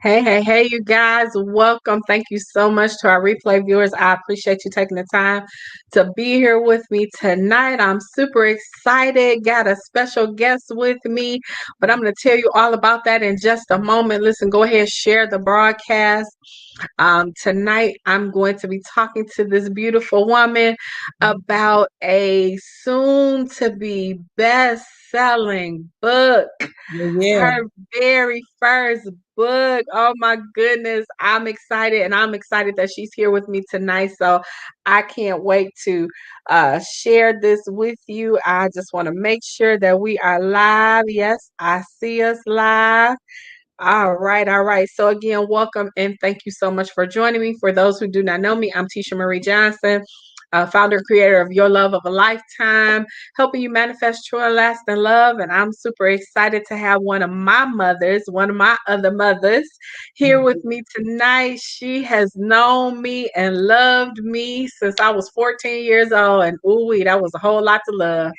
Hey, hey, hey, you guys, welcome. Thank you so much to our replay viewers. I appreciate you taking the time to be here with me tonight. I'm super excited. Got a special guest with me, but I'm going to tell you all about that in just a moment. Listen, go ahead, share the broadcast. Tonight, I'm going to be talking to this beautiful woman about a soon to be best selling book, Yeah. her very first book. Oh my goodness. I'm excited, and I'm excited that she's here with me tonight. So I can't wait to share this with you. I just want to make sure that we are live. Yes, I see us live. All right, all right. So again, welcome and thank you so much for joining me. For those who do not know me, I'm Tisha Marie Johnson, founder and creator of Your Love of a Lifetime, helping you manifest true and lasting love. And I'm super excited to have one of my other mothers, here with me tonight. She has known me and loved me since I was 14 years old, and ooh, wee, that was a whole lot to love.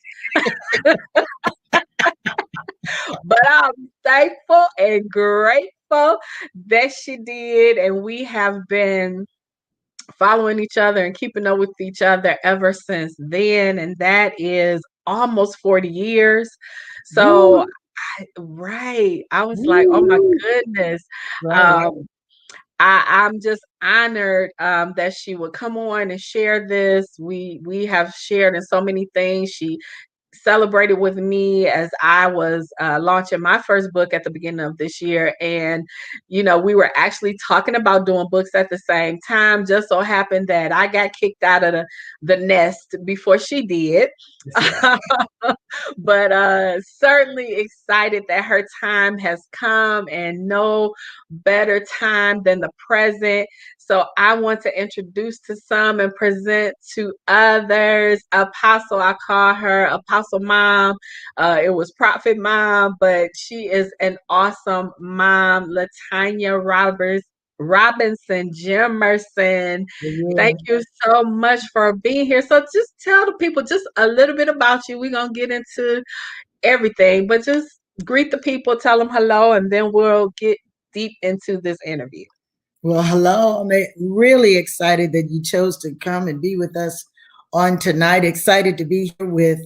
But I'm thankful and grateful that she did. And we have been following each other and keeping up with each other ever since then. And that is almost 40 years. So, Woo, right. I was like, oh my woo. goodness. Right, right. Um, I'm just honored that she would come on and share this. We have shared in so many things. She celebrated with me as I was launching my first book at the beginning of this year. And, we were actually talking about doing books at the same time. Just so happened that I got kicked out of the nest before she did. That's right. But certainly excited that her time has come, and no better time than the present. So I want to introduce to some and present to others. Apostle, I call her Apostle Mom. It was Prophet Mom, but she is an awesome mom. Latanya Robinson Jimerson. Thank Yeah. you so much for being here. So just tell the people just a little bit about you. We're gonna get into everything, but just greet the people, tell them hello, and then we'll get deep into this interview. Well, hello. Really excited that you chose to come and be with us on tonight. Excited to be here with,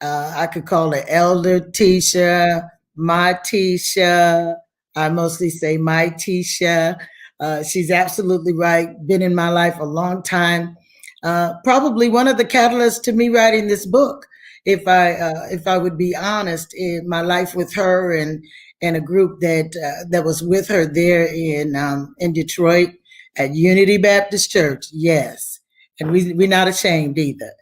I could call her Elder Tisha, my Tisha. I mostly say my Tisha. She's absolutely right. Been in my life a long time. Probably one of the catalysts to me writing this book. If I would be honest, in my life with her and a group that was with her there in Detroit at Unity Baptist Church. Yes, and we're not ashamed either.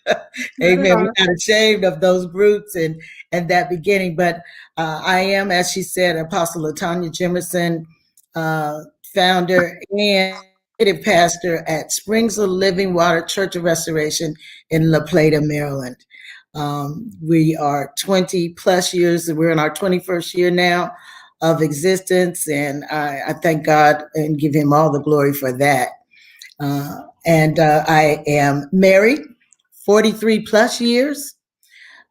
Not at Amen. all. We're not ashamed of those roots and that beginning. But I am, as she said, Apostle Tanya Jimerson, uh, founder and executive pastor at Springs of Living Water Church of Restoration in La Plata, Maryland. We are 20 plus years. We're in our 21st year now of existence, and I thank God and give Him all the glory for that. And I am married 43 plus years.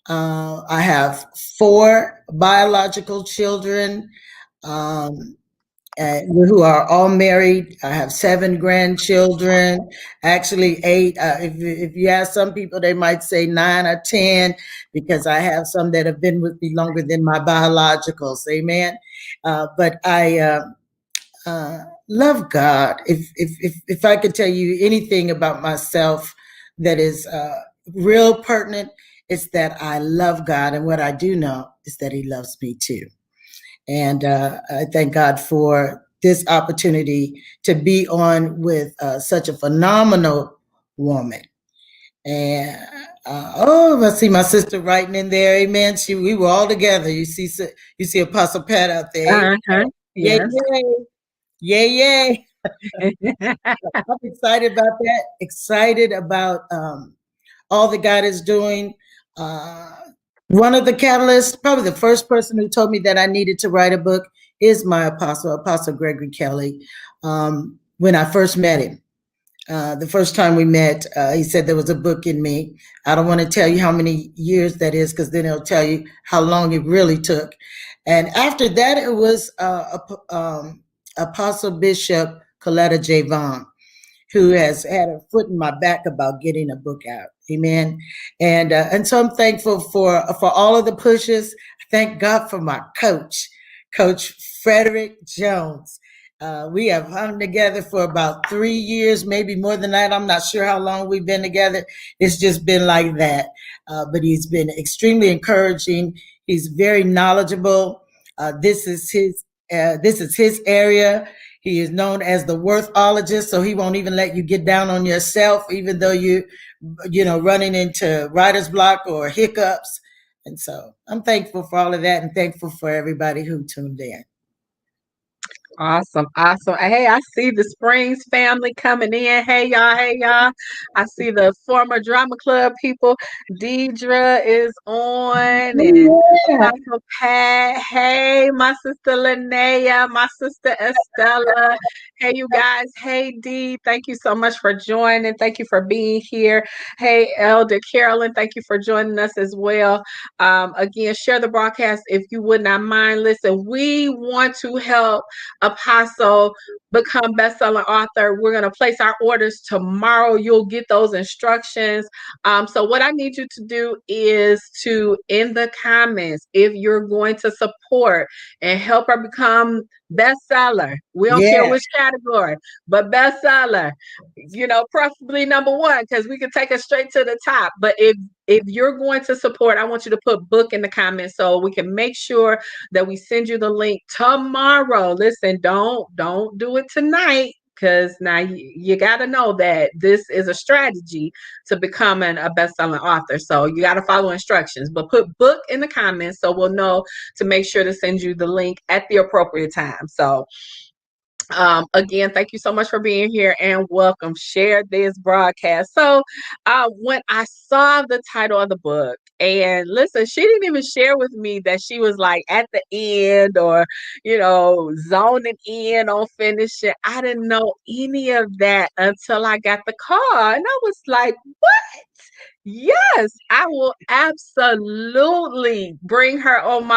I have 4 biological children um, who are all married. I have 7 grandchildren, actually 8. If you ask some people, they might say 9 or 10 because I have some that have been with me longer than my biologicals. Amen. But I love God. If I could tell you anything about myself that is real pertinent, it's that I love God, and what I do know is that He loves me too. And I thank God for this opportunity to be on with such a phenomenal woman. And I see my sister writing in there. Amen. We were all together. You see Apostle Pat out there. Uh-huh. Yay, Yes. yay. Yay, yay. I'm excited about that. Excited about all that God is doing. Uh, One of the catalysts, probably the first person who told me that I needed to write a book is my Apostle Gregory Kelly. When I first met him, the first time we met, he said there was a book in me. I don't want to tell you how many years that is because then it'll tell you how long it really took. And after that, it was Apostle Bishop Coletta Javon, who has had a foot in my back about getting a book out. Amen. And so I'm thankful for all of the pushes. Thank God for my coach, Coach Frederick Jones. We have hung together for about 3 years, maybe more than that. I'm not sure how long we've been together. It's just been like that. But he's been extremely encouraging. He's very knowledgeable. This is his area. He is known as the worthologist, so he won't even let you get down on yourself, even though you running into writer's block or hiccups. And so I'm thankful for all of that and thankful for everybody who tuned in. Awesome, awesome. Hey, I see the Springs family coming in. Hey y'all, hey y'all. I see the former drama club people. Deidre is on and Yeah. Apostle Pat. Hey, my sister Linnea, my sister Estella. Hey, you guys. Hey, Dee. Thank you so much for joining. Thank you for being here. Hey, Elder Carolyn. Thank you for joining us as well. Again, share the broadcast if you would not mind. Listen, we want to help Apostle become best-selling author. We're going to place our orders tomorrow. You'll get those instructions. So what I need you to do is to, in the comments, if you're going to support and help her become bestseller, we don't care Yeah. which category, but bestseller, preferably number one, because we can take it straight to the top. But if you're going to support, I want you to put book in the comments so we can make sure that we send you the link tomorrow. Listen, don't do it tonight, because now you got to know that this is a strategy to becoming a best-selling author. So you got to follow instructions, but put book in the comments so we'll know to make sure to send you the link at the appropriate time. So again, thank you so much for being here and welcome. Share this broadcast. So, when I saw the title of the book, and listen, she didn't even share with me that she was like at the end or, zoning in on finishing. I didn't know any of that until I got the call. And I was like, what? Yes, I will absolutely bring her on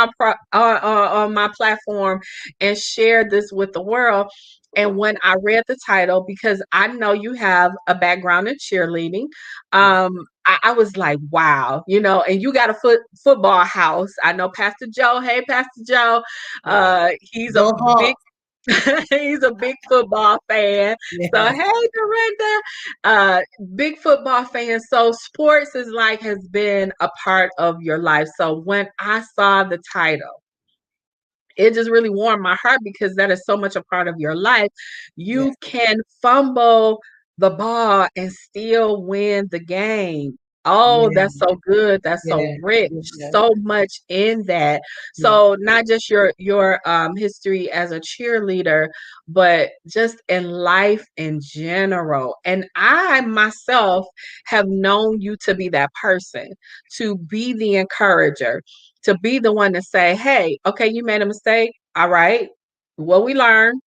on my platform and share this with the world. And when I read the title, because I know you have a background in cheerleading, I was like, wow, and you got a football house. I know Pastor Joe. Hey, Pastor Joe. Yeah. He's a Go big Hawks. he's a big football fan. So Yeah. hey, Dorinda, uh, big football fan. So sports has been a part of your life. So when I saw the title, it just really warmed my heart because that is so much a part of your life. Yeah. You can fumble the ball and still win the game. Oh, Yeah. that's so good. That's so Yeah. rich. Yeah. So much in that. Yeah. So not just your history as a cheerleader, but just in life in general. And I myself have known you to be that person, to be the encourager, to be the one to say, hey, okay, you made a mistake. All right. What we learned,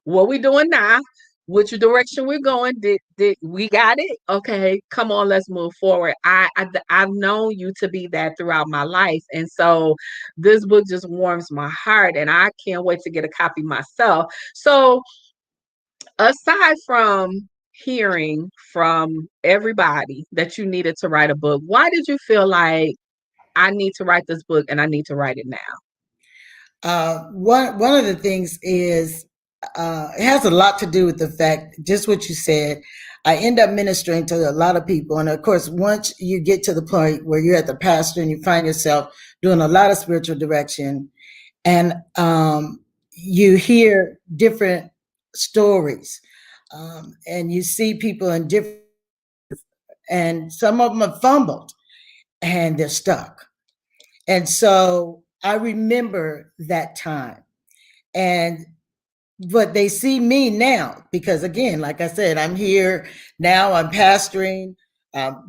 what we doing now, which direction we're going. Did we got it? Okay, come on, let's move forward. I've known you to be that throughout my life. And so this book just warms my heart and I can't wait to get a copy myself. So aside from hearing from everybody that you needed to write a book, why did you feel like I need to write this book and I need to write it now? One of the things is it has a lot to do with the fact, just what you said. I end up ministering to a lot of people, and of course, once you get to the point where you're at the pastor and you find yourself doing a lot of spiritual direction, and you hear different stories, and you see people in different, and some of them have fumbled and they're stuck. And so I remember that time. And but they see me now because, again, like I said, I'm here now. I'm pastoring.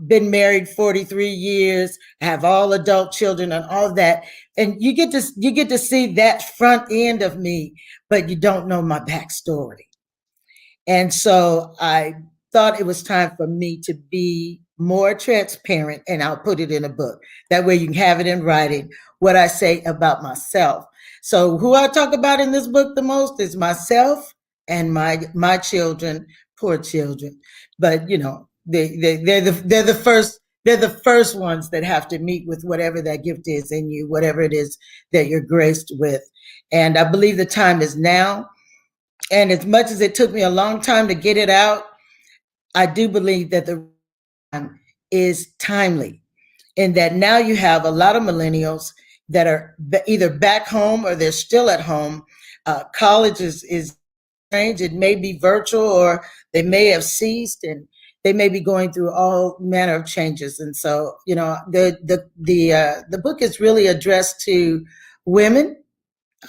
Been married 43 years. I have all adult children and all that. And you get to see that front end of me, but you don't know my backstory. And so I thought it was time for me to be more transparent, and I'll put it in a book. That way you can have it in writing what I say about myself. So who I talk about in this book the most is myself and my children, poor children. But they're the first ones that have to meet with whatever that gift is in you, whatever it is that you're graced with. And I believe the time is now. And as much as it took me a long time to get it out, I do believe that the time is timely, in that now you have a lot of millennials that are either back home or they're still at home. College is strange. It may be virtual, or they may have ceased, and they may be going through all manner of changes. And so, the book is really addressed to women,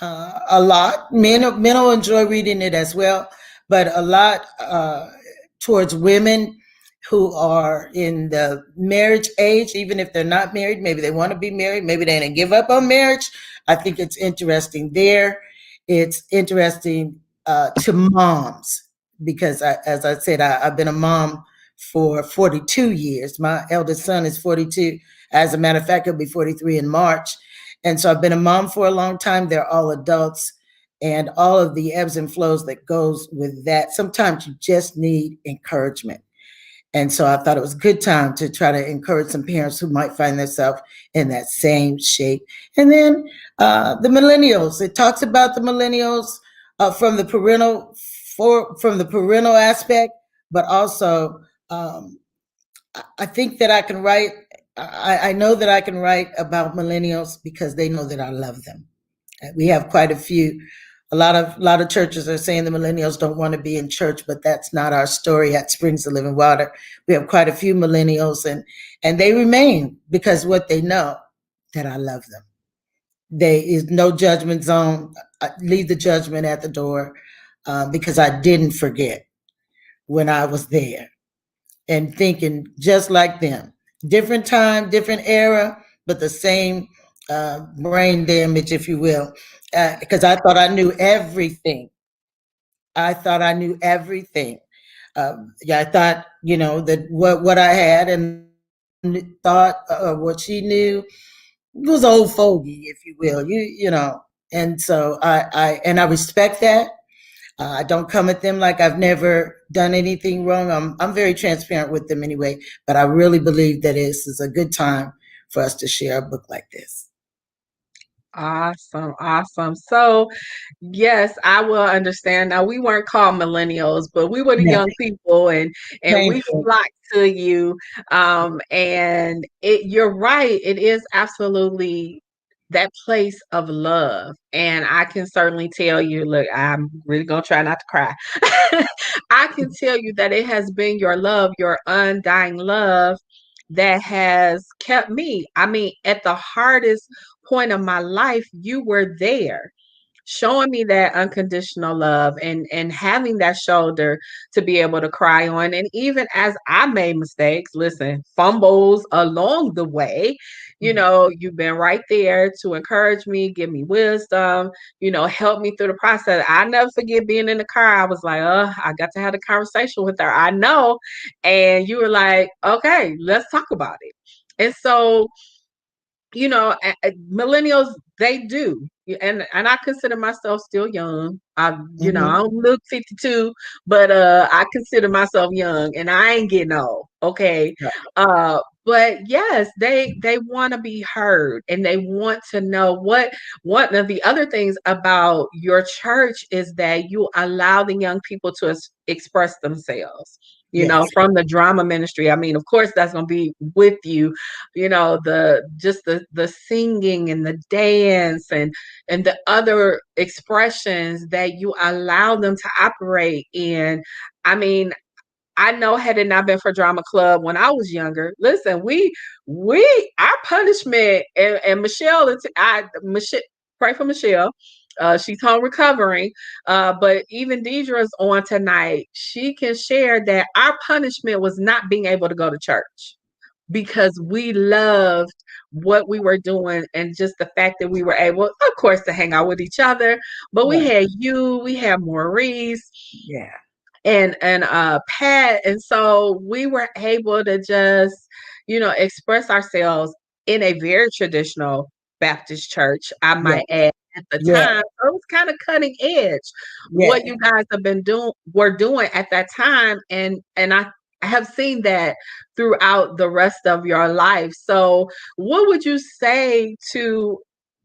a lot. Men will enjoy reading it as well, but a lot towards women who are in the marriage age, even if they're not married. Maybe they want to be married. Maybe they didn't give up on marriage. I think it's interesting there. It's interesting to moms because, as I said, I've been a mom for 42 years. My eldest son is 42. As a matter of fact, he'll be 43 in March. And so I've been a mom for a long time. They're all adults, and all of the ebbs and flows that goes with that. Sometimes you just need encouragement. And so I thought it was a good time to try to encourage some parents who might find themselves in that same shape. And then the millennials. It talks about the millennials from the parental aspect, but also I think that I can write. I know that I can write about millennials because they know that I love them. We have quite a few. A lot of churches are saying the millennials don't want to be in church, but that's not our story at Springs of Living Water. We have quite a few millennials, and they remain because what they know, that I love them. There is no judgment zone. I leave the judgment at the door because I didn't forget when I was there and thinking just like them. Different time, different era, but the same brain damage, if you will. Because I thought I knew everything. I thought I knew everything. Yeah, I thought that what I had and thought what she knew was old fogey, if you will. And so I respect that. I don't come at them like I've never done anything wrong. I'm very transparent with them anyway, but I really believe that this is a good time for us to share a book like this. Awesome, awesome. So, yes, I will understand. Now, we weren't called millennials, but we were the Yeah, young people, and same we thing. flocked to you. And you're right. It is absolutely that place of love. And I can certainly tell you, look, I'm really gonna try not to cry. I can tell you that it has been your love, your undying love, that has kept me. I mean, at the hardest point of my life, you were there showing me that unconditional love, and having that shoulder to be able to cry on. And even as I made mistakes, listen, fumbles along the way, you've been right there to encourage me, give me wisdom, help me through the process. I never forget being in the car. I was like, I got to have a conversation with her, I know. And you were like, okay, let's talk about it. And so, millennials, they do. And I consider myself still young. I Hmm. don't look 52, but I consider myself young, and I ain't getting old. Okay. But yes, they want to be heard, and they want to know what one of the other things about your church is that you allow the young people to express themselves. Yes. From the drama ministry. I mean, of course, that's going to be with you, the singing and the dance, and the other expressions that you allow them to operate in. I mean, I know, had it not been for drama club when I was younger, listen, we our punishment, and Michelle, Michelle, pray for Michelle. She's home recovering. But even Deidre's on tonight. She can share that our punishment was not being able to go to church, because we loved what we were doing, and just the fact that we were able, of course, to hang out with each other. But we Right. had you, we had Maurice, Yeah. and Pat, and so we were able to just express ourselves in a very traditional Baptist church, I Yeah. might add, at the Yeah. time. So it was kind of cutting edge what Yeah. you guys have been doing were doing at that time. And I have seen that throughout the rest of your life. So what would you say to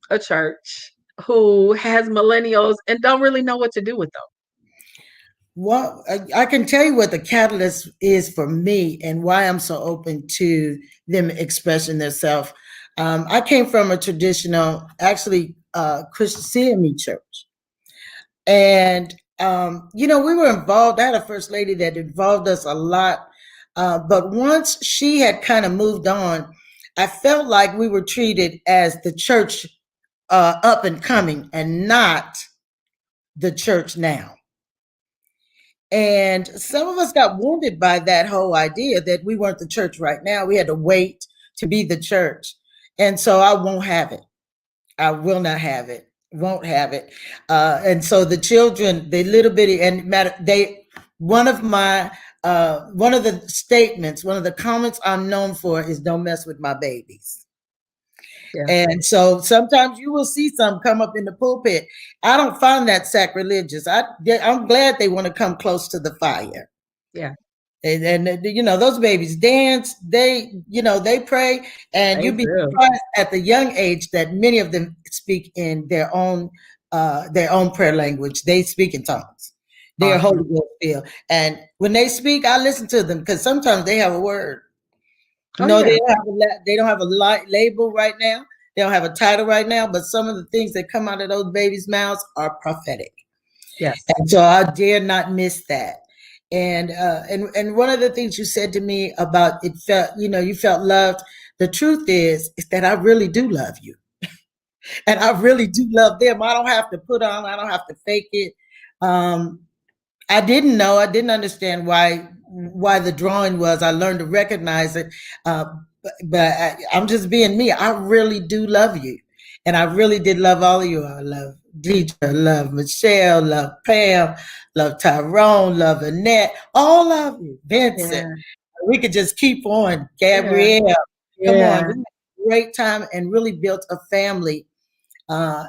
a church who has millennials and don't really know what to do with them? Well, I can tell you what the catalyst is for me and why I'm so open to them expressing themselves. I came from a traditional, actually, Christian CME church. And, we were involved. I had a first lady that involved us a lot. But once she had kind of moved on, I felt like we were treated as the church up and coming and not the church now. And some of us got wounded by that whole idea that we weren't the church right now. We had to wait to be the church. And so I won't have it. I will not have it. Won't have it. And so the children, they little bitty, and matter, they, one of the statements, one of the comments I'm known for is don't mess with my babies. Yeah, And so sometimes you will see some come up in the pulpit. I don't find that sacrilegious. I'm glad they want to come close to the fire. yeah, And those babies dance. They pray, and they you'd be do. surprised at the young age that many of them speak in their own prayer language. They speak in tongues. They are Awesome. Holy Ghost filled, and when they speak, I listen to them because sometimes they have a word. Oh No, yeah, they don't have a label right now. They don't have a title right now, but some of the things that come out of those babies' mouths are prophetic. yes, And so I dare not miss that. And one of the things you said to me about it felt, you felt loved. The truth is that I really do love you. And I really do love them. I don't have to put on, I don't have to fake it. Um, I didn't understand why the drawing was. I learned to recognize it. I'm just being me. I really do love you. And I really did love all of you. I love Deidre, love Michelle, love Pam, love Tyrone, love Annette, all of you, Vincent. yeah, We could just keep on. yeah, Gabrielle, come on. yeah, We had a great time and really built a family.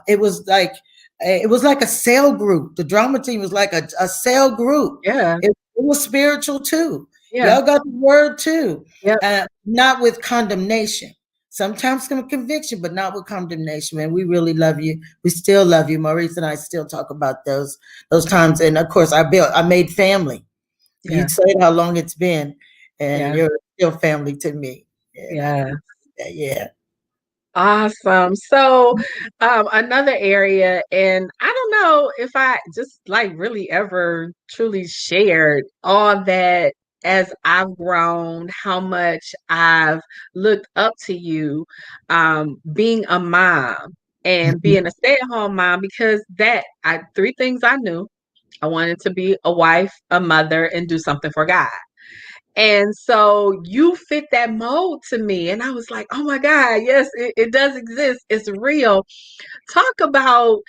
It was like a cell group. The drama team was like a cell group. yeah, It was spiritual too. yeah, Y'all got the word too. yep, Not with condemnation. Sometimes some conviction, but not with condemnation. Man, we really love you. We still love you. Maurice and I still talk about those times. And of course, I made family. yeah, You'd say how long it's been, and yeah, you're still family to me. And I yeah. appreciate that. Yeah. Awesome. So, another area, and I don't know if I just like really ever truly shared all that as I've grown, how much I've looked up to you, being a mom and Mhm. being a stay-at-home mom, because three things I knew. I wanted to be a wife, a mother, and do something for God. And so you fit that mold to me. And I was like, oh my God, yes, it does exist. It's real. Talk about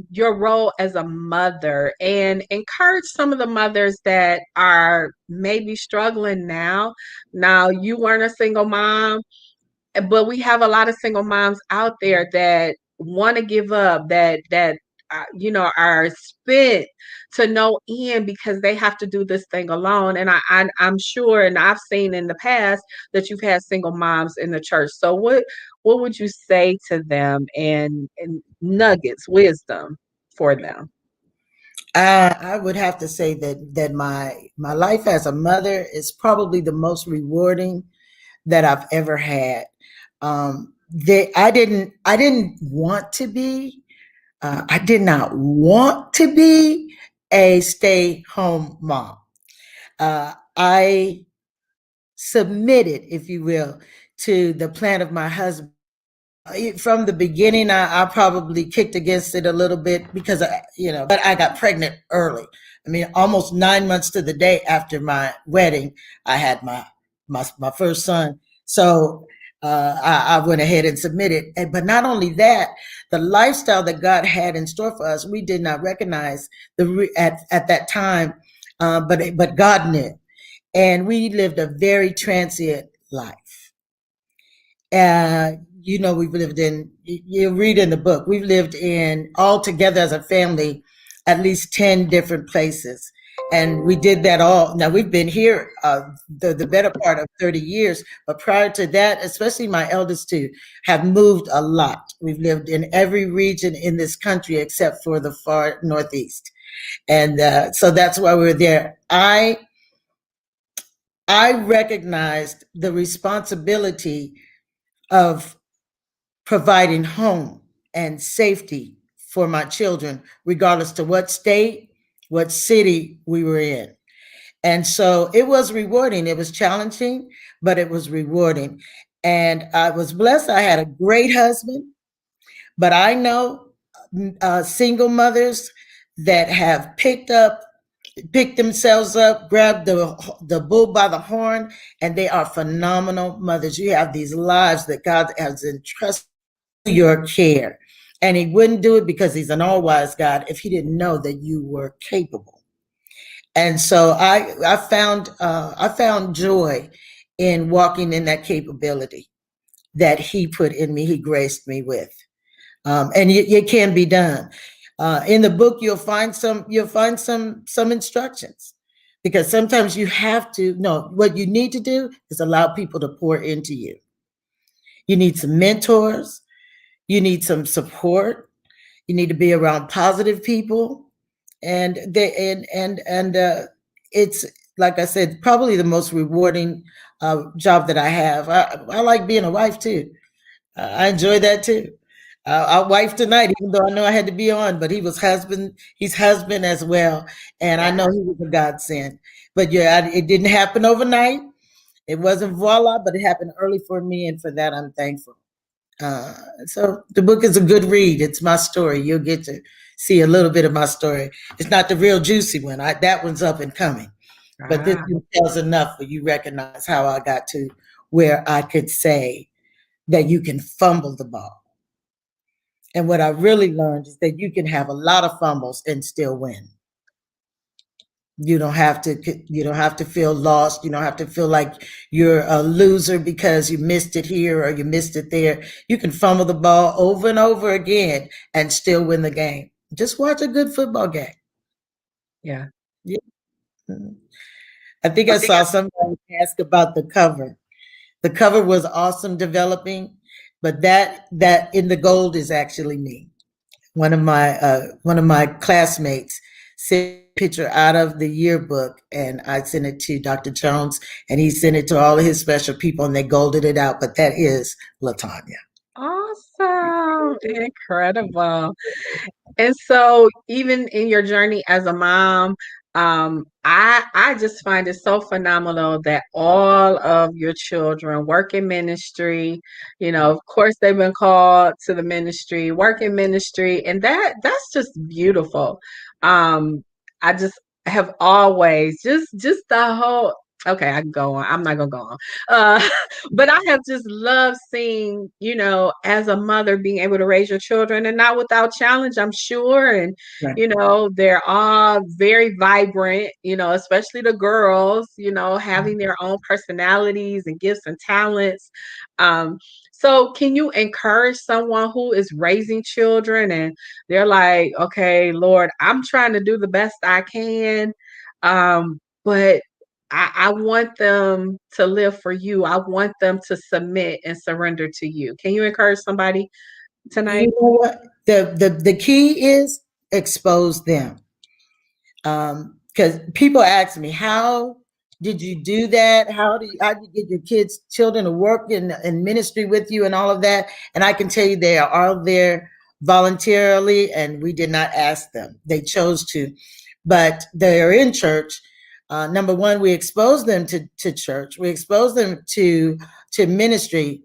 your role as a mother and encourage some of the mothers that are maybe struggling now. Now, you weren't a single mom, but we have a lot of single moms out there that want to give up, are spent to no end because they have to do this thing alone. And I'm sure, and I've seen in the past that you've had single moms in the church. So what would you say to them, and nuggets, wisdom for them? I would have to say that my life as a mother is probably the most rewarding that I've ever had. I didn't want to be. I did not want to be a stay home mom. I submitted, if you will, to the plan of my husband. From the beginning, I probably kicked against it a little bit because but I got pregnant early. I mean, almost 9 months to the day after my wedding, I had my first son. So I went ahead and submitted. But not only that, the lifestyle that God had in store for us, we did not recognize at that time, but God knew, and we lived a very transient life. we've lived in, you read in the book, we've lived in all together as a family at least 10 different places. And we did that all. Now we've been here the better part of 30 years, but prior to that, especially my eldest two, have moved a lot. We've lived in every region in this country except for the far Northeast. And so that's why we're there. I recognized the responsibility of providing home and safety for my children, regardless to what state, what city we were in. And so it was rewarding. It was challenging, but it was rewarding. And I was blessed. I had a great husband, but I know single mothers that have picked themselves up, grabbed the bull by the horn, and they are phenomenal mothers. You have these lives that God has entrusted your care. And he wouldn't do it because he's an all-wise God if he didn't know that you were capable. And so I found joy in walking in that capability that he put in me, he graced me with. And it can be done. In the book, you'll find some instructions, because sometimes you have to. No, what you need to do is allow people to pour into you. You need some mentors. You need some support. You need to be around positive people, and it's, like I said, probably the most rewarding job that I have. I like being a wife too. I enjoy that too. Our wife tonight, even though I know I had to be on, but he was husband. He's husband as well, and I know he was a godsend. But yeah, it didn't happen overnight. It wasn't voila, but it happened early for me, and for that I'm thankful. So the book is a good read. It's my story. You'll get to see a little bit of my story. It's not the real juicy one. That one's up and coming, but this Ah, one tells enough for you recognize how I got to where I could say that you can fumble the ball. And what I really learned is that you can have a lot of fumbles and still win. You don't have to feel lost. You don't have to feel like you're a loser because you missed it here or you missed it there. You can fumble the ball over and over again and still win the game. Just watch a good football game. yeah. Yeah. Mhm. I think I saw somebody ask about the cover. The cover was awesome developing, but that in the gold is actually me. One of my classmates sent a picture out of the yearbook, and I sent it to Dr. Jones, and he sent it to all of his special people, and they golded it out. But that is Latanya. Awesome. Incredible. And so even in your journey as a mom, I just find it so phenomenal that all of your children work in ministry. Of course they've been called to the ministry, work in ministry, and that's just beautiful. I just have always just the whole okay, I can go on. I'm not gonna go on. But I have just loved seeing, as a mother being able to raise your children and not without challenge, I'm sure. And, Right. they're all very vibrant, especially the girls, having their own personalities and gifts and talents. Um, so can you encourage someone who is raising children and they're like, okay, Lord, I'm trying to do the best I can. But I want them to live for you. I want them to submit and surrender to you. Can you encourage somebody You tonight? know what? The key is expose them. Because people ask me, how did you do that? How did you get your children to work in ministry with you and all of that? And I can tell you they are all there voluntarily, and we did not ask them. They chose to, but they're in church. Number one, we expose them to church. We expose them to ministry.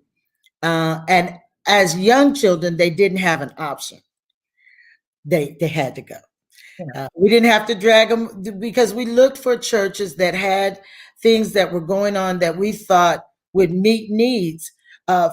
And as young children, they didn't have an option. They had to go. Yeah. We didn't have to drag them because we looked for churches that had things that were going on that we thought would meet needs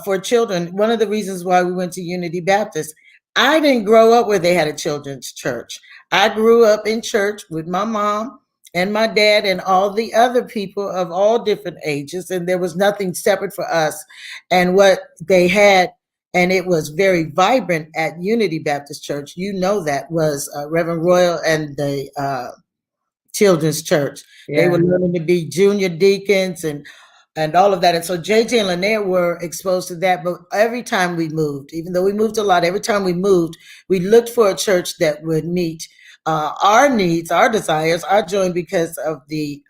for children. One of the reasons why we went to Unity Baptist, I didn't grow up where they had a children's church. I grew up in church with my mom and my dad and all the other people of all different ages, and there was nothing separate for us. And what they had and it was very vibrant at Unity Baptist Church. You know that was Reverend Royal and the Children's Church. They were Yeah. learning to be junior deacons and all of that. And so JJ and Lynette were exposed to that. But every time we moved, even though we moved a lot, every time we moved, we looked for a church that would meet our needs, our desires. I joined because of the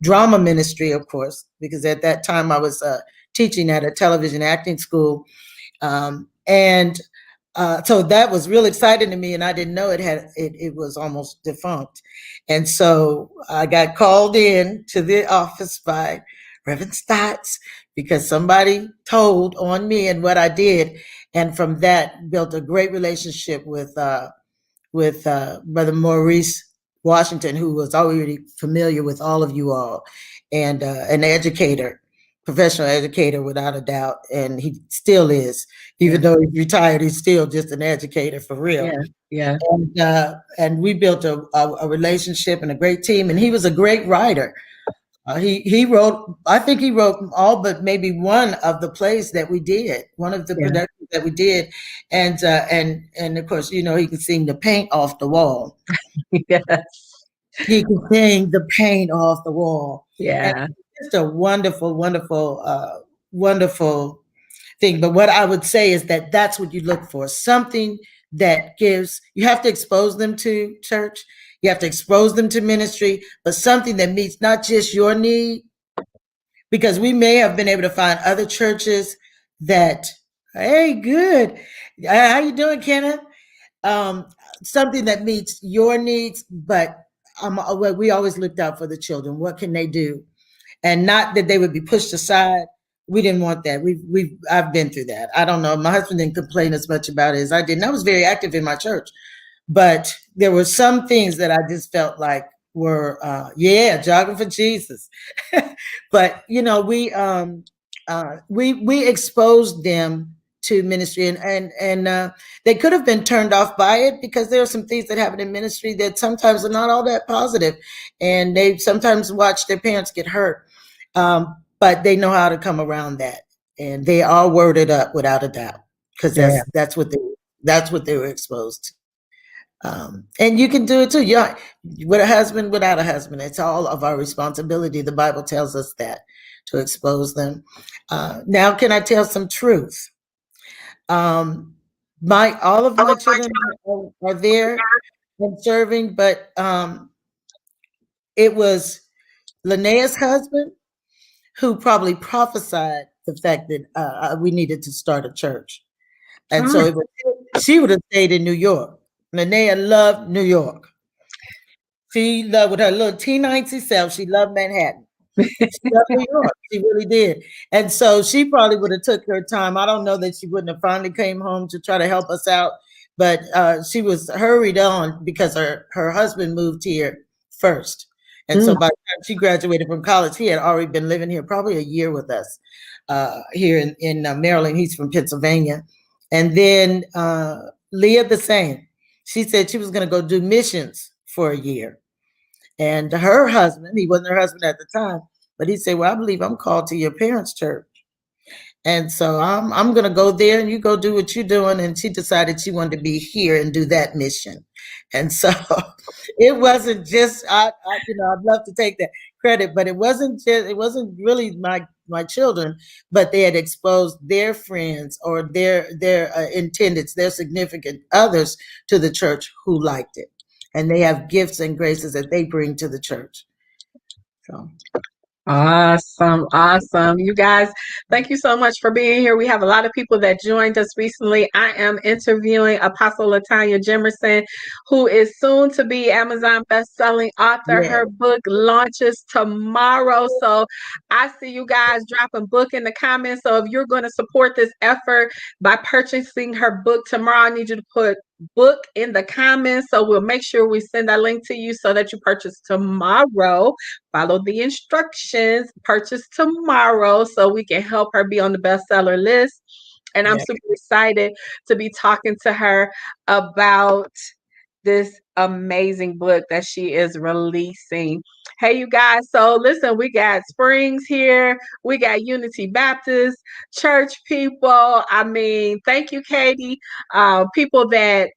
drama ministry, of course, because at that time I was teaching at a television acting school. And so that was real exciting to me, and I didn't know it was almost defunct. And so I got called in to the office by Reverend Stotts because somebody told on me and what I did, and from that built a great relationship with Brother Maurice Washington, who was already familiar with all of you all, and an educator, professional educator without a doubt, and he still is. Yeah. Even though he's retired, he's still just an educator for real. Yeah. Yeah. And we built a relationship and a great team. And he was a great writer. He wrote, I think he wrote all but maybe one of the plays that we did, one of the Yeah. productions that we did, and of course, you know, he could sing the paint off the wall. Yes. He could sing the paint off the wall, and Yeah. just a wonderful, wonderful thing. But what I would say is that that's what you look for, something that gives. You have to expose them to church. You have to expose them to ministry, but something that meets not just your need, because we may have been able to find other churches that, hey, good. How you doing, Kenneth? Um, Something that meets your needs, but well, we always looked out for the children. What can they do? And not that they would be pushed aside. We didn't want that. I've been through that. I don't know. My husband didn't complain as much about it as I did. And I was very active in my church, but there were some things that I just felt like were, yeah, jogging for Jesus. But you know, we exposed them to ministry, and they could have been turned off by it because there are some things that happen in ministry that sometimes are not all that positive, and they sometimes watch their parents get hurt. But they know how to come around that, and they are worded up without a doubt because Yeah. that's what they were exposed to. And you can do it too. Yeah, with a husband, without a husband, it's all of our responsibility. The Bible tells us that to expose them. Now, can I tell some truth? Um, my all of my children are there and serving, but it was Linnea's husband who probably prophesied the fact that we needed to start a church. And so Mm. she would have stayed in New York. Linnea loved New York. She loved, with her little T90 self, she loved Manhattan. She loved New York. She really did. And so she probably would have took her time. I don't know that she wouldn't have finally came home to try to help us out, but she was hurried on because her husband moved here first. And so Mm. by the time she graduated from college, he had already been living here probably a year with us here in Maryland. He's from Pennsylvania. And then Leah the same. She said she was going to go do missions for a year. And her husband, he wasn't her husband at the time, but he said, "Well, I believe I'm called to your parents' church." And so I'm gonna go there and you go do what you're doing. And she decided she wanted to be here and do that mission. And so it wasn't just you know, I'd love to take that credit, but it wasn't really my children, but they had exposed their friends or their intendeds, their significant others to the church who liked it. And they have gifts and graces that they bring to the church. So Awesome, awesome. You guys, thank you so much for being here. We have a lot of people that joined us recently. I am interviewing Apostle Tanya Jimerson, who is soon to be Amazon best-selling author. yeah, Her book launches tomorrow. So I see you guys dropping book in the comments. So if you're going to support this effort by purchasing her book tomorrow, I need you to put book in the comments. So we'll make sure we send that link to you so that you purchase tomorrow. Follow the instructions, purchase tomorrow so we can help her be on the bestseller list. And I'm yeah, super excited to be talking to her about this amazing book that she is releasing. Hey, you guys. So, listen, we got Springs here, we got Unity Baptist Church people. I mean, thank you, Katie. People that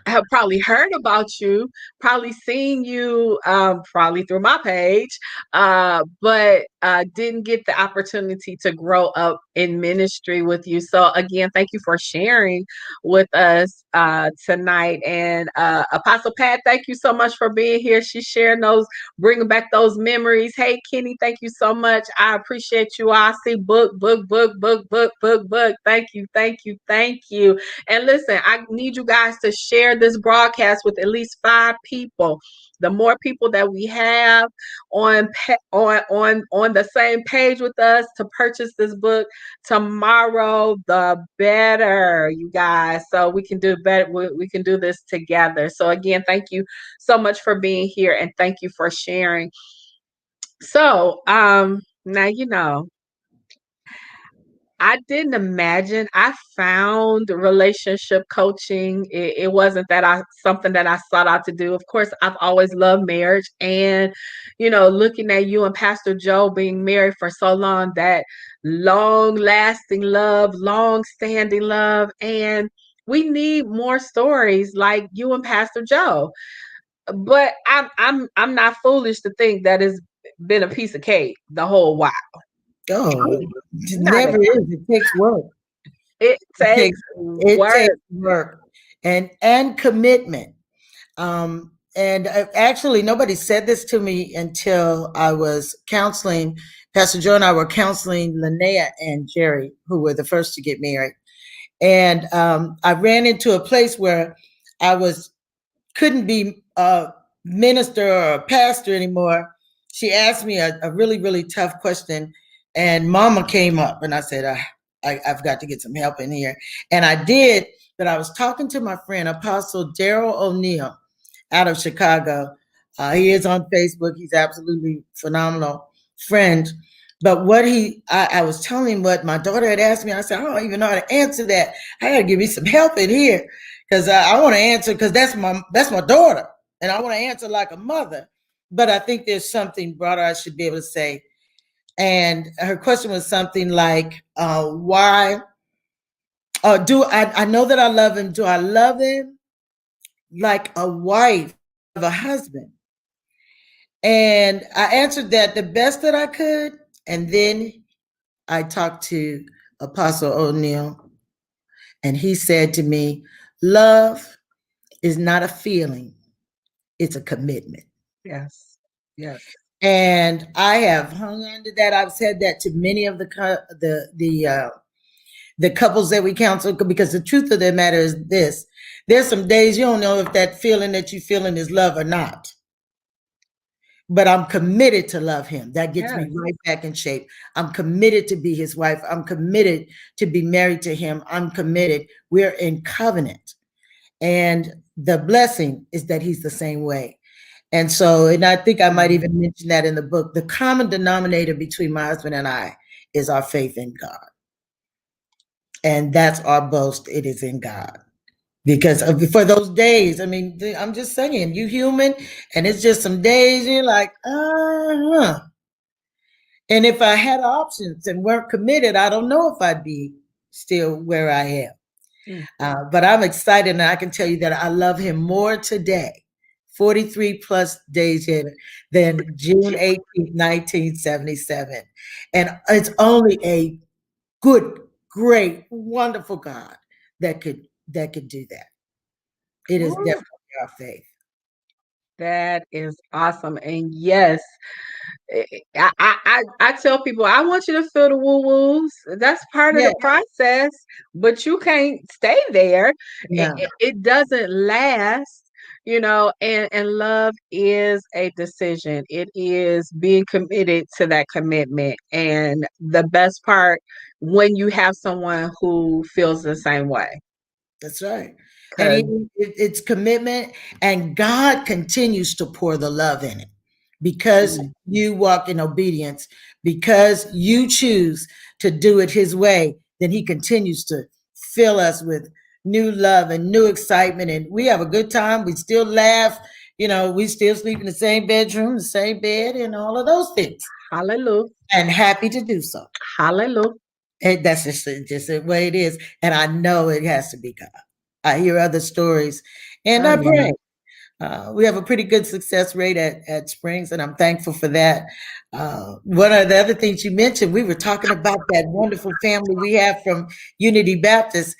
have probably heard about you, probably seen you, probably through my page, but didn't get the opportunity to grow up in ministry with you. So again, thank you for sharing with us tonight. And Apostle Pat, thank you so much for being here. She's sharing those, bringing back those memories. Hey, Kenny, thank you so much. I appreciate you. I see book. Thank you, thank you, thank you. And listen, I need you guys to share this broadcast with at least 5 people. The more people that we have on the same page with us to purchase this book tomorrow, the better, you guys. So we can do better. We can do this together. So again, thank you so much for being here, and thank you for sharing. So now you know. I didn't imagine I found relationship coaching. It wasn't that I something that I sought out to do. Of course, I've always loved marriage, and looking at you and Pastor Joe being married for so long, that long lasting love, long standing love, and we need more stories like you and Pastor Joe. But I'm not foolish to think that it's been a piece of cake the whole while. Oh, it Not at never is. It takes work. It It takes takes it work. takes work and commitment. And actually, nobody said this to me until I was counseling. Pastor Joe and I were counseling Linnea and Jerry, who were the first to get married. And I ran into a place where I was couldn't be a minister or a pastor anymore. She asked me a really, really tough question, and Mama came up, and I said, I've got to get some help in here. And I did, but I was talking to my friend, Apostle Daryl O'Neill out of Chicago. He is on Facebook. He's absolutely phenomenal friend. But I was telling him what my daughter had asked me. I said, I don't even know how to answer that. I got to give me some help in here because I want to answer because that's my daughter, and I want to answer like a mother. But I think there's something broader I should be able to say. And her question was something like, why do I know that I love him? Do I love him like a wife of a husband? And I answered that the best that I could. And then I talked to Apostle O'Neill, and he said to me, love is not a feeling, it's a commitment. Yes. Yes. And I have hung on to that. I've said that to many of the couples that we counsel, because the truth of the matter is this: there's some days you don't know if that feeling that you're feeling is love or not. But I'm committed to love him. That gets me Yes. right back in shape. I'm committed to be his wife. I'm committed to be married to him. I'm committed. We're in covenant. And the blessing is that he's the same way. And so, and I think I might even mention that in the book. The common denominator between my husband and I is our faith in God. And that's our boast. It is in God. Because for those days, I mean, I'm just saying, you human, and it's just some days you're like, And if I had options and weren't committed, I don't know if I'd be still where I am. But I'm excited, and I can tell you that I love him more today, 43 plus days in, than June 18th, 1977. And it's only a good, great, wonderful God that could do that. It is Woo. definitely our faith. That is awesome. And yes, I tell people I want you to feel the woo woos. That's part of Yeah, the process, but you can't stay there. no, It doesn't last, and love is a decision. It is being committed to that commitment. And the best part, when you have someone who feels the same way. that's right. And Because it's commitment, and God continues to pour the love in it because you walk in obedience, because you choose to do it His way. Then He continues to fill us with new love and new excitement. And we have a good time. We still laugh. We still sleep in the same bedroom, the same bed, and all of those things. Hallelujah. And happy to do so. Hallelujah. And that's just the way it is. And I know it has to be God. I hear other stories and Oh I yeah. pray. We have a pretty good success rate at Springs, and I'm thankful for that. One of the other things you mentioned, we were talking about that wonderful family we have from Unity Baptist.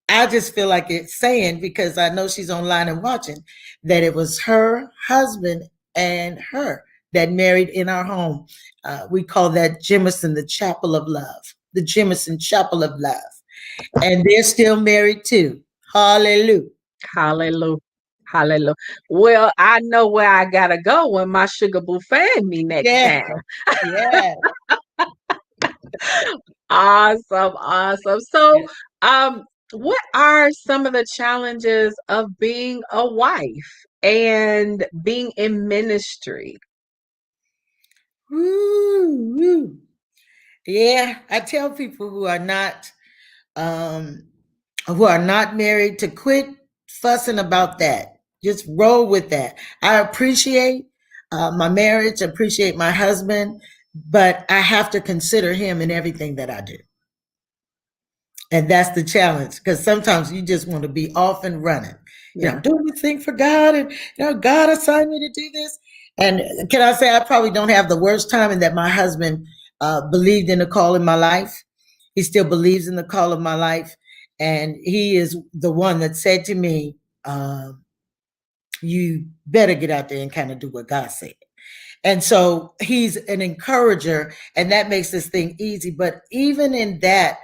I just feel like it's saying, because I know she's online and watching, that it was her husband and her that married in our home. We call that Jimerson, the Chapel of Love, the Jimerson Chapel of Love. And they're still married too. Hallelujah. Hallelujah. Hallelujah. Well, I know where I gotta go when my sugar boo fan me next Yeah, time. yeah. Awesome, awesome. So, um, what are some of the challenges of being a wife and being in ministry? Woo, woo. Yeah, I tell people um who are not married to quit fussing about that. Just roll with that. I appreciate my marriage, appreciate my husband, but I have to consider him in everything that I do. And that's the challenge, because sometimes you just want to be off and running. Yeah, I'm doing this thing for God, and God assigned me to do this. And can I say, I probably don't have the worst time in that my husband believed in the call in my life. He still believes in the call of my life. And he is the one that said to me, you better get out there and kind of do what God said. And so he's an encourager, and that makes this thing easy. But even in that,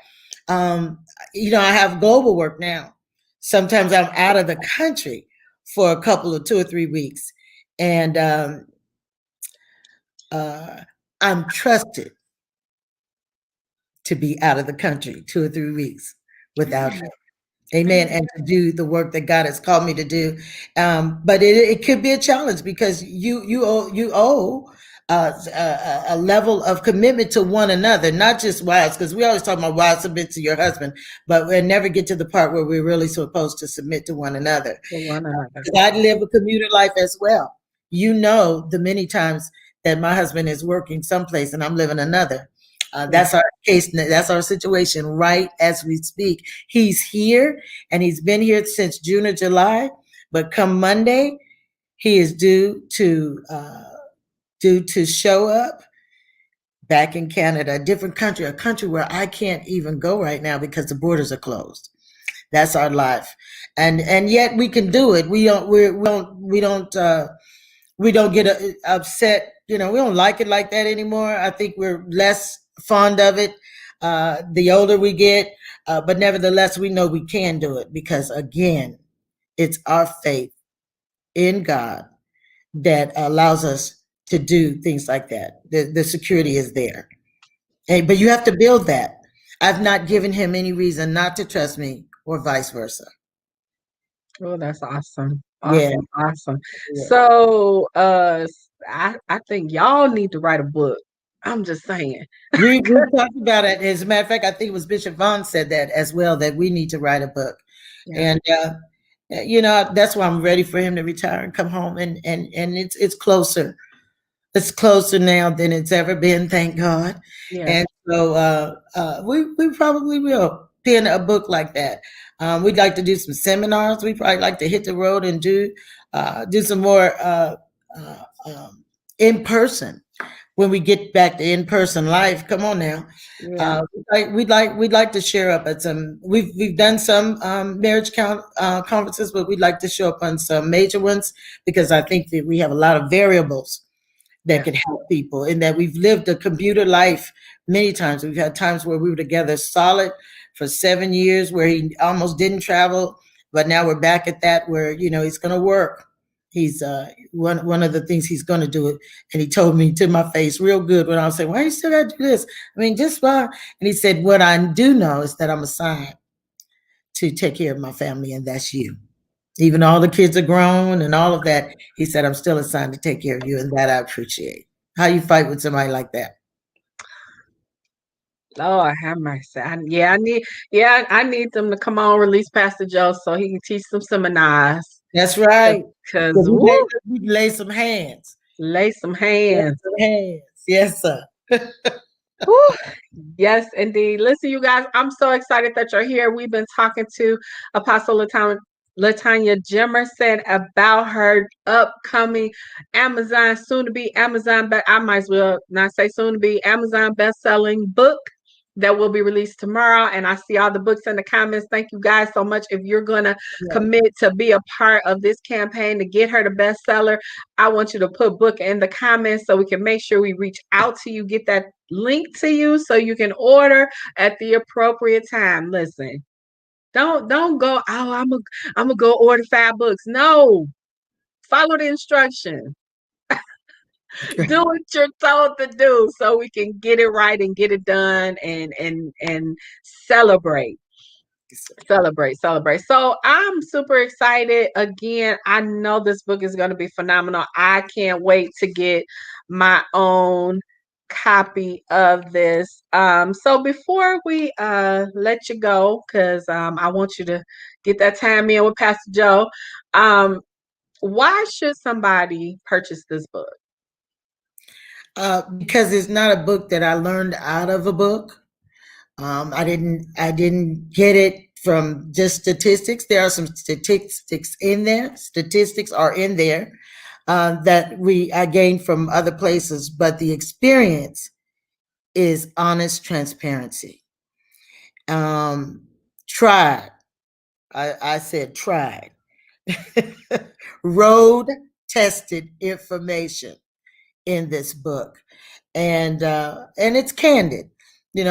um, I have global work now. Sometimes I'm out of the country for a couple of 2 or 3 weeks, and uh, I'm trusted to be out of the country 2 or 3 weeks without him. amen, Amen. amen. And to do the work that God has called me to do. But it could be a challenge, because you owe a level of commitment to one another, not just wives, because we always talk about wives submit to your husband, but we never get to the part where we're really supposed to submit to one another. For one another. 'Cause I live a commuter life as well. The many times that my husband is working someplace and I'm living another. Yeah, That's our case. That's our situation right as we speak. He's here, and he's been here since June or July. But come Monday, he is due to show up back in Canada, a different country, a country where I can't even go right now because the borders are closed. That's our life, and yet we can do it. We don't get upset. We don't like it like that anymore. I think we're less fond of it the older we get, but nevertheless, we know we can do it, because again, it's our faith in God that allows us to do things like that. The security is there, but you have to build that. I've not given him any reason not to trust me, or vice versa. oh, that's awesome. Yeah, Awesome, awesome. yeah. So, I think y'all need to write a book. I'm just saying. We talked about it. As a matter of fact, I think it was Bishop Vaughn said that as well, that we need to write a book. Yeah, And that's why I'm ready for him to retire and come home. And it's closer. It's closer now than it's ever been, thank God. yeah, And so we probably will pen a book like that. We'd like to do some seminars. We probably like to hit the road and do some more uh, um, in person, when we get back to in person life. Come on now. yeah, We'd like to share up at some. We've done some marriage conferences, but we'd like to show up on some major ones, because I think that we have a lot of variables that yeah, could help people, in that we've lived a commuter life many times. We've had times where we were together solid for 7 years, where he almost didn't travel, but now we're back at that, where he's going to work. He's one of the things he's going to do it, and he told me to my face real good when I was saying, "Why you still got to do this? I mean, just why?" And he said, "What I do know is that I'm assigned to take care of my family, and that's you. Even all the kids are grown and all of that." He said, "I'm still assigned to take care of you, and that I appreciate." How you fight with somebody like that? Lord have mercy. I need them to come on, release Pastor Joe so he can teach some seminars. That's right. Cause So woo, we can lay some hands. lay some Lay hands. some hands. Yes, sir. Woo. Yes, indeed. Listen, you guys, I'm so excited that you're here. We've been talking to Apostle Latanya Jimerson about her upcoming Amazon, soon to be Amazon, but I might as well not say soon to be Amazon best-selling book that will be released tomorrow. And I see all the books in the comments. Thank you guys so much. If you're going to Yes. commit to be a part of this campaign to get her the bestseller, I want you to put book in the comments so we can make sure we reach out to you, get that link to you so you can order at the appropriate time. Listen, don't go, oh, I'm gonna go order 5 books. No, follow the instructions. Do what you're told to do so we can get it right and get it done and celebrate. Celebrate. So I'm super excited. Again, I know this book is going to be phenomenal. I can't wait to get my own copy of this. So before we let you go, because I want you to get that time in with Pastor Joe, um, why should somebody purchase this book? Because it's not a book that I learned out of a book. I didn't get it from just statistics. There are some statistics in there. Statistics are in there that I gained from other places, but the experience is honest transparency. Um, tried. I said tried. Road tested information in this book, and it's candid. You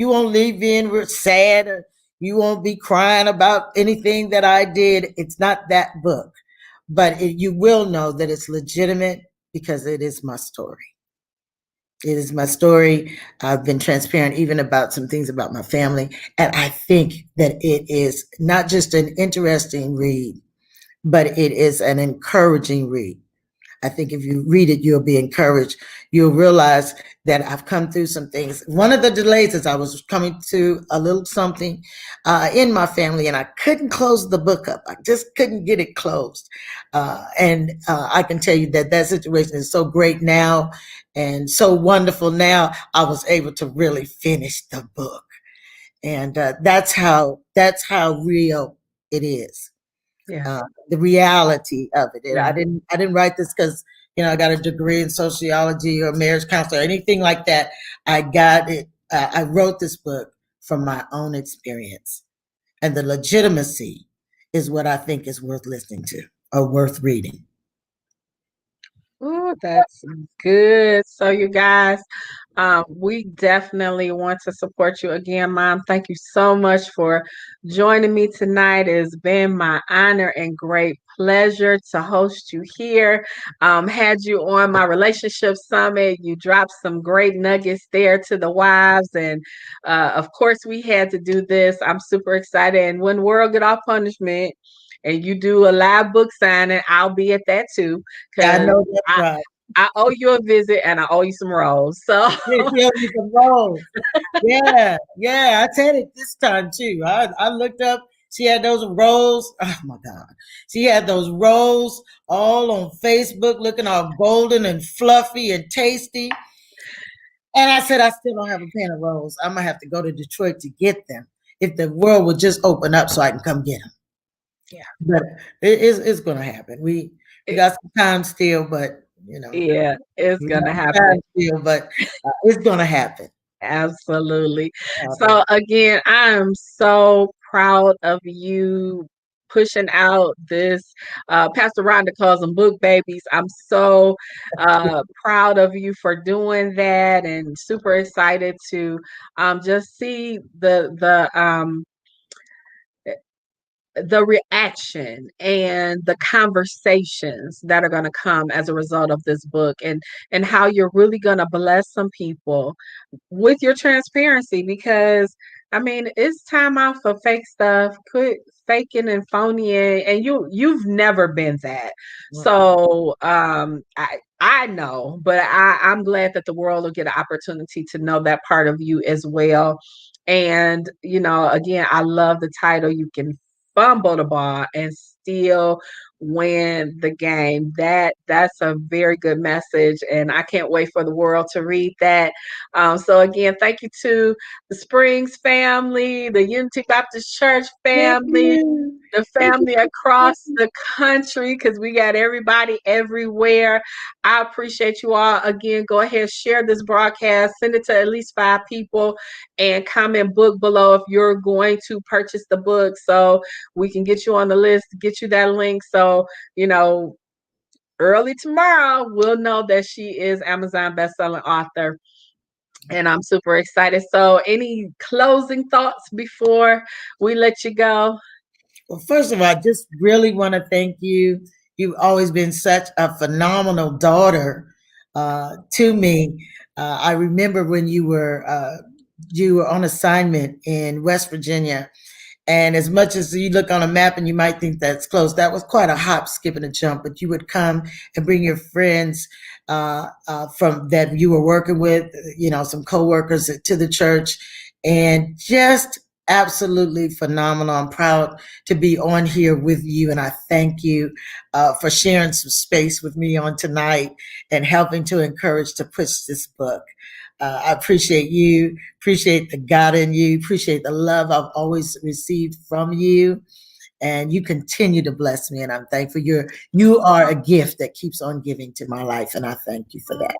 won't leave in sad, or you won't be crying about anything that I did. It's not that book, but you will know that it's legitimate because it is my story. It is my story. I've been transparent even about some things about my family, and I think that it is not just an interesting read, but it is an encouraging read. I think if you read it, you'll be encouraged. You'll realize that I've come through some things. One of the delays is I was coming to a little something in my family, and I couldn't close the book up. I just couldn't get it closed. And I can tell you that that situation is so great now and so wonderful now. I was able to really finish the book, and that's how real it is, Yeah, the reality of it. And yeah. I didn't write this because I got a degree in sociology or marriage counselor or anything like that. I got it. I wrote this book from my own experience, and the legitimacy is what I think is worth listening to or worth reading. Oh, that's good. So, you guys, we definitely want to support you again, Mom. Thank you so much for joining me tonight. It's been my honor and great pleasure to host you here. Had you on my relationship summit, you dropped some great nuggets there to the wives, and of course, we had to do this. I'm super excited. And when World Get Off Punishment, and you do a live book signing, I'll be at that too, I because know that's I right. I owe you a visit and I owe you some rolls. So Yeah, she owed me some rolls. Yeah, yeah, I said it this time too. I looked up. She had those rolls. Oh my God, she had those rolls all on Facebook, looking all golden and fluffy and tasty. And I said, I still don't have a pan of rolls. I'm gonna have to go to Detroit to get them. If the world would just open up, so I can come get them. yeah, But it's gonna happen. We it, got some time still, but yeah, it's we gonna got some happen. time still, but it's gonna happen. Absolutely. Happen. So again, I am so proud of you pushing out this Pastor Rhonda calls them book babies. I'm so proud of you for doing that and super excited to just see the reaction and the conversations that are going to come as a result of this book, and how you're really going to bless some people with your transparency, because I mean, it's time out for fake stuff. Quit faking and phoning, and you've never been that. So I know, but I'm glad that the world will get an opportunity to know that part of you as well. And again, I love the title. You can fumble the ball and still win the game. That's a very good message, and I can't wait for the world to read that. So again, thank you to the Springs family, the Unity Baptist Church Thank family, you. the Thank family you. across the country, because we got everybody everywhere. I appreciate you all. Again, go ahead, share this broadcast, send it to at least 5 people, and comment book below if you're going to purchase the book so we can get you on the list, get you that link. So, you know, early tomorrow, we'll know that she is Amazon bestselling author, and I'm super excited. So, any closing thoughts before we let you go? Well, first of all, I just really want to thank you. You've always been such a phenomenal daughter to me. I remember when you were on assignment in West Virginia, and as much as you look on a map and you might think that's close, that was quite a hop, skip, and a jump. But you would come and bring your friends from that you were working with, some coworkers to the church, and just absolutely phenomenal. I'm proud to be on here with you, and I thank you for sharing some space with me on tonight and helping to encourage to push this book. I appreciate you, appreciate the God in you, appreciate the love I've always received from you, and you continue to bless me, and I'm thankful. You are a gift that keeps on giving to my life, and I thank you for that.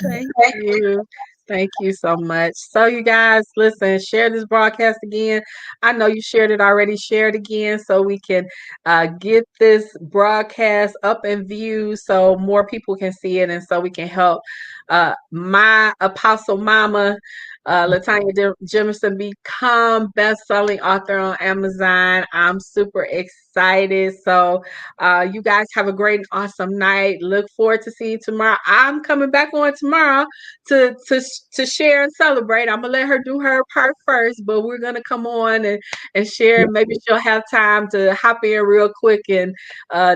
Thank you. Thank you so much. So, you guys, listen, share this broadcast again. I know you shared it already. Share it again so we can get this broadcast up in view so more people can see it and so we can help my apostle mama, Latanya Jimerson, become best-selling author on Amazon. I'm super excited. So, you guys have a great and awesome night. Look forward to seeing you tomorrow. I'm coming back on tomorrow to share and celebrate. I'm gonna let her do her part first, but we're gonna come on and share. Maybe she'll have time to hop in real quick and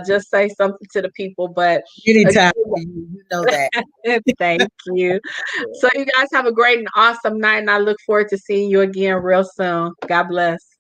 just say something to the people. But Anytime again, for you, you know that. thank you. So you guys have a great and awesome night, and I look forward to seeing you again real soon. God bless.